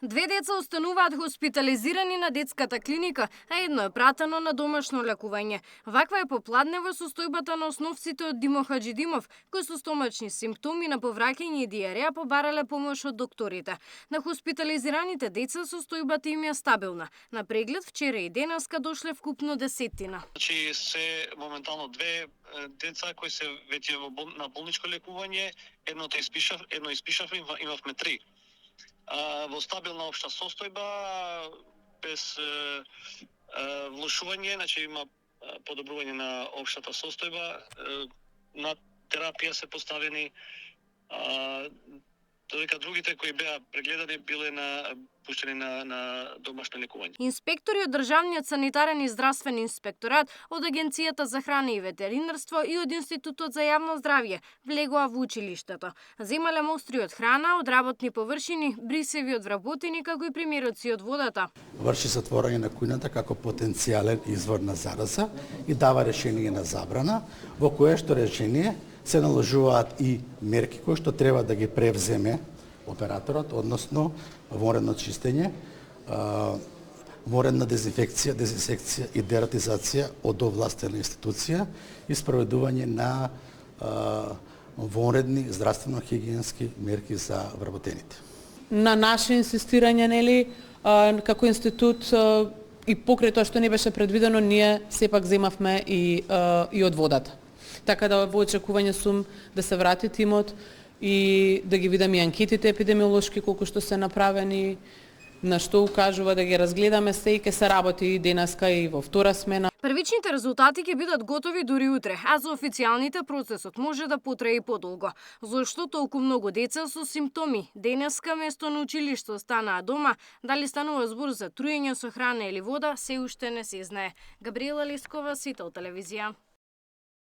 2 деца остануваат хоспитализирани на детската клиника, а едно е пратено на домашно лекување. Ваква е попладнева состојбата на основците од Димо Хаџидимов, кои со стомачни симптоми на повраќање и диареја побарале помош од докторите. На хоспитализираните деца состојбата им е стабилна. На преглед вчера и денеска дошле вкупно 10. Значи се моментално 2 деца кои се веќе на болничко лекување, едно испишавме, имавме 3. Во стабилна општа состојба, без влошување, значи има подобрување на општата состојба, на терапија се поставени, додека другите кои беа прегледани биле пуштени на домашно лекување. Инспектори од Државниот санитарен и здравствен инспекторат, од Агенцијата за храна и ветеринарство и од Институтот за јавно здравје влегоа во училиштето. Земале мостри од храна, од работни површини, брисеви од вработени, како и примероци од водата. Врши затворање на кујната како потенцијален извор на зараза и дава решение на забрана, во кое што решение се наложуваат и мерки кои што треба да ги превземе операторот, односно вонредно чистење, вонредна дезинфекција и дератизација од овластена институција и спроведување на вонредни здравствено-хигиенски мерки за вработените. На наше инсистирање, нели, како институт и покрај тоа што не беше предвидено, ние сепак земавме и од водата. Така да во очекување сум да се врати тимот и да ги видам и анкетите епидемиолошки колку што се направени, на што укажува да ги разгледаме се и ќе се работи и денеска и во втора смена. Првичните резултати ќе бидат готови дури утре, а за официјалните процесот може да потрае и подолго. Зошто толку многу деца со симптоми денеска место на училиште останаа дома, дали станува збор за труење со храна или вода, се уште не се знае. Габриела Лескова, Сител телевизија.